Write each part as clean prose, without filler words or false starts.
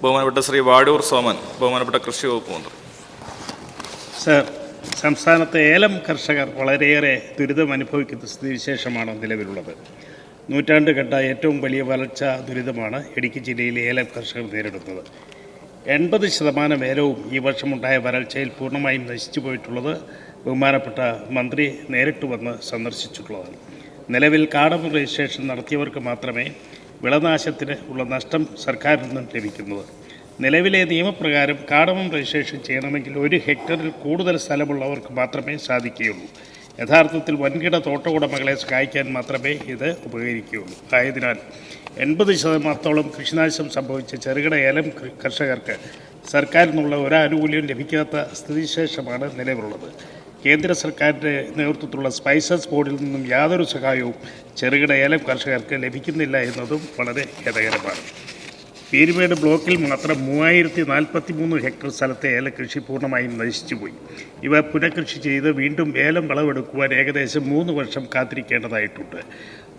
ബഹുമാനപ്പെട്ട ശ്രീ വാഴൂർ സോമൻ, ബഹുമാനപ്പെട്ട കൃഷി വകുപ്പ് മന്ത്രി. സർ, സംസ്ഥാനത്തെ ഏലം കർഷകർ വളരെയേറെ ദുരിതം അനുഭവിക്കുന്ന സ്ഥിതിവിശേഷമാണ് നിലവിലുള്ളത്. നൂറ്റാണ്ട് കണ്ട ഏറ്റവും വലിയ വരൾച്ച ദുരിതമാണ് ഇടുക്കി ജില്ലയിലെ ഏലം കർഷകർ നേരിടുന്നത്. 80% ഏലവും ഈ വർഷമുണ്ടായ വരൾച്ചയിൽ പൂർണ്ണമായും നശിച്ചു പോയിട്ടുള്ളത് ബഹുമാനപ്പെട്ട മന്ത്രി നേരിട്ട് വന്ന് സന്ദർശിച്ചിട്ടുള്ളതാണ്. നിലവിൽ കാടമ രജിസ്ട്രേഷൻ നടത്തിയവർക്ക് മാത്രമേ വിളനാശത്തിന് ഉള്ള നഷ്ടം സർക്കാരിൽ നിന്നും ലഭിക്കുന്നത്. നിലവിലെ നിയമപ്രകാരം കാടമം രജിസ്ട്രേഷൻ ചെയ്യണമെങ്കിൽ 1 ഹെക്ടറിൽ കൂടുതൽ സ്ഥലമുള്ളവർക്ക് മാത്രമേ സാധിക്കുകയുള്ളൂ. യഥാർത്ഥത്തിൽ വൻകിട തോട്ടവുടമകളെ സഹായിക്കാൻ മാത്രമേ ഇത് ഉപകരിക്കുകയുള്ളൂ. ആയതിനാൽ 80% കൃഷിനാശം സംഭവിച്ച ചെറുകിട ഏലം കർഷകർക്ക് സർക്കാരിൽ നിന്നുള്ള ഒരാനുകൂല്യം ലഭിക്കാത്ത സ്ഥിതിവിശേഷമാണ് നിലവിലുള്ളത്. കേന്ദ്ര സർക്കാരിൻ്റെ നേതൃത്വത്തിലുള്ള സ്പൈസസ് ബോർഡിൽ നിന്നും യാതൊരു സഹായവും ചെറുകിട ഏലം കർഷകർക്ക് ലഭിക്കുന്നില്ല എന്നതും വളരെ ഖേദകരമാണ്. പീരുമേട് ബ്ലോക്കിൽ മാത്രം 3043 ഹെക്ടർ സ്ഥലത്തെ ഏലകൃഷി പൂർണ്ണമായും നശിച്ചുപോയി. ഇവ പുനഃകൃഷി ചെയ്ത് വീണ്ടും ഏലം വിളവെടുക്കുവാൻ ഏകദേശം 3 വർഷം കാത്തിരിക്കേണ്ടതായിട്ടുണ്ട്.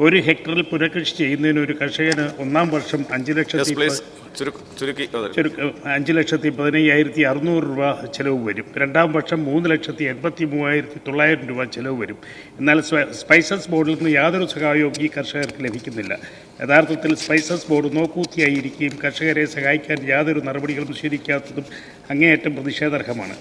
1 ഹെക്ടറിൽ പുനഃകൃഷി ചെയ്യുന്നതിന് ഒരു കർഷകന് ഒന്നാം വർഷം 5,15,600 രൂപ ചിലവ് വരും. രണ്ടാം വർഷം 3,83,900 രൂപ ചിലവ് വരും. എന്നാൽ സ്പൈസസ് ബോർഡിൽ നിന്ന് യാതൊരു സഹായവും ഈ കർഷകർക്ക് ലഭിക്കുന്നില്ല. യഥാർത്ഥത്തിൽ സ്പൈസസ് ബോർഡ് നോക്കൂത്തിയായിരിക്കുകയും കർഷകരെ സഹായിക്കാൻ യാതൊരു നടപടികളും സ്വീകരിക്കാത്തതും അങ്ങേയറ്റം പ്രതിഷേധാർഹമാണ്.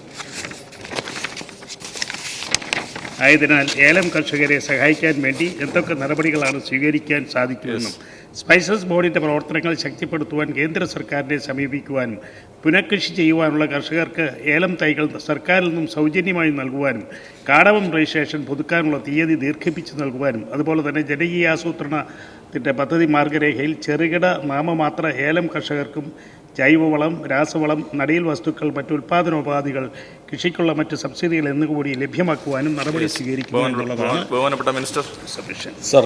ആയതിനാൽ ഏലം കർഷകരെ സഹായിക്കാൻ വേണ്ടി എന്തൊക്കെ നടപടികളാണ് സ്വീകരിക്കാൻ സാധിക്കുമെന്നും സ്പൈസസ് ബോർഡിൻ്റെ പ്രവർത്തനങ്ങൾ ശക്തിപ്പെടുത്തുവാൻ കേന്ദ്ര സർക്കാരിനെ സമീപിക്കുവാനും പുനഃകൃഷി ചെയ്യുവാനുള്ള കർഷകർക്ക് ഏലം തൈകൾ സർക്കാരിൽ നിന്നും സൗജന്യമായി നൽകുവാനും കാടമം രജിസ്ട്രേഷൻ പുതുക്കാനുള്ള തീയതി ദീർഘിപ്പിച്ച് നൽകുവാനും അതുപോലെ തന്നെ ജനകീയാസൂത്രണത്തിൻ്റെ പദ്ധതി മാർഗരേഖയിൽ ചെറുകിട നാമമാത്ര ഏലം കർഷകർക്കും ജൈവവളം, രാസവളം, നടീൽ വസ്തുക്കൾ, മറ്റ് ഉൽപ്പാദനോപാധികൾ, കൃഷിക്കുള്ള മറ്റ് സബ്സിഡികൾ എന്നുകൂടി ലഭ്യമാക്കുവാനും നടപടി സ്വീകരിക്കുവാനുള്ളതാണ് ബഹുമാനപ്പെട്ട മിനിസ്റ്റർ സബ്മിഷൻ. സർ,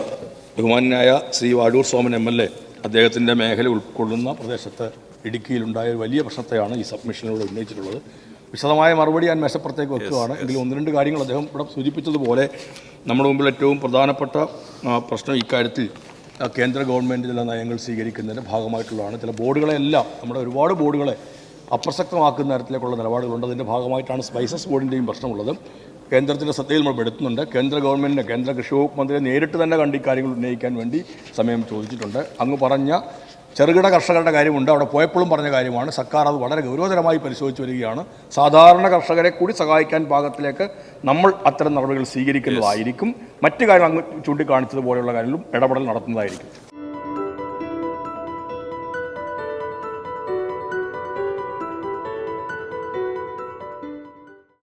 ബഹുമാനായ ശ്രീ വാഴൂർ സോമൻ MLA അദ്ദേഹത്തിൻ്റെ മേഖല ഉൾക്കൊള്ളുന്ന പ്രദേശത്ത് ഇടുക്കിയിലുണ്ടായ ഒരു വലിയ പ്രശ്നത്തെയാണ് ഈ സബ്മിഷനിലൂടെ ഉന്നയിച്ചിട്ടുള്ളത്. വിശദമായ മറുപടി ഞാൻ മേശപ്പുറത്തേക്ക് വെക്കുകയാണ്. എങ്കിലും 1-2 കാര്യങ്ങൾ അദ്ദേഹം ഇവിടെ സൂചിപ്പിച്ചതുപോലെ നമ്മുടെ മുമ്പിൽ ഏറ്റവും പ്രധാനപ്പെട്ട പ്രശ്നം ഇക്കാര്യത്തിൽ കേന്ദ്ര ഗവൺമെൻറ് ചില നയങ്ങൾ സ്വീകരിക്കുന്നതിൻ്റെ ഭാഗമായിട്ടുള്ളതാണ്. ചില ബോർഡുകളെല്ലാം നമ്മുടെ ഒരുപാട് ബോർഡുകളെ അപ്രസക്തമാക്കുന്ന തരത്തിലേക്കുള്ള നിലപാടുകളുണ്ട്. അതിൻ്റെ ഭാഗമായിട്ടാണ് സ്പൈസസ് ബോർഡിൻ്റെയും പ്രശ്നമുള്ളത്. കേന്ദ്രത്തിൻ്റെ ശ്രദ്ധയിൽ നമ്മൾ പെടുത്തുന്നുണ്ട്. കേന്ദ്ര ഗവൺമെൻറ്റിനെ, കേന്ദ്ര കൃഷി വകുപ്പ് മന്ത്രിയെ നേരിട്ട് തന്നെ കണ്ട് ഇക്കാര്യങ്ങൾ ഉന്നയിക്കാൻ വേണ്ടി സമയം ചോദിച്ചിട്ടുണ്ട്. അങ്ങ് പറഞ്ഞ ചെറുകിട കർഷകരുടെ കാര്യമുണ്ട്, അവിടെ പോയപ്പോഴും പറഞ്ഞ കാര്യമാണ്. സർക്കാർ അത് വളരെ ഗൗരവതരമായി പരിശോധിച്ച് വരികയാണ്. സാധാരണ കർഷകരെ കൂടി സഹായിക്കാൻ പാകത്തിലേക്ക് നമ്മൾ അത്തരം നടപടികൾ സ്വീകരിക്കുന്നതായിരിക്കും. മറ്റു കാര്യങ്ങൾ അങ്ങ് ചൂണ്ടിക്കാണിച്ചതുപോലെയുള്ള കാര്യങ്ങളും ഇടപെടൽ നടത്തുന്നതായിരിക്കും.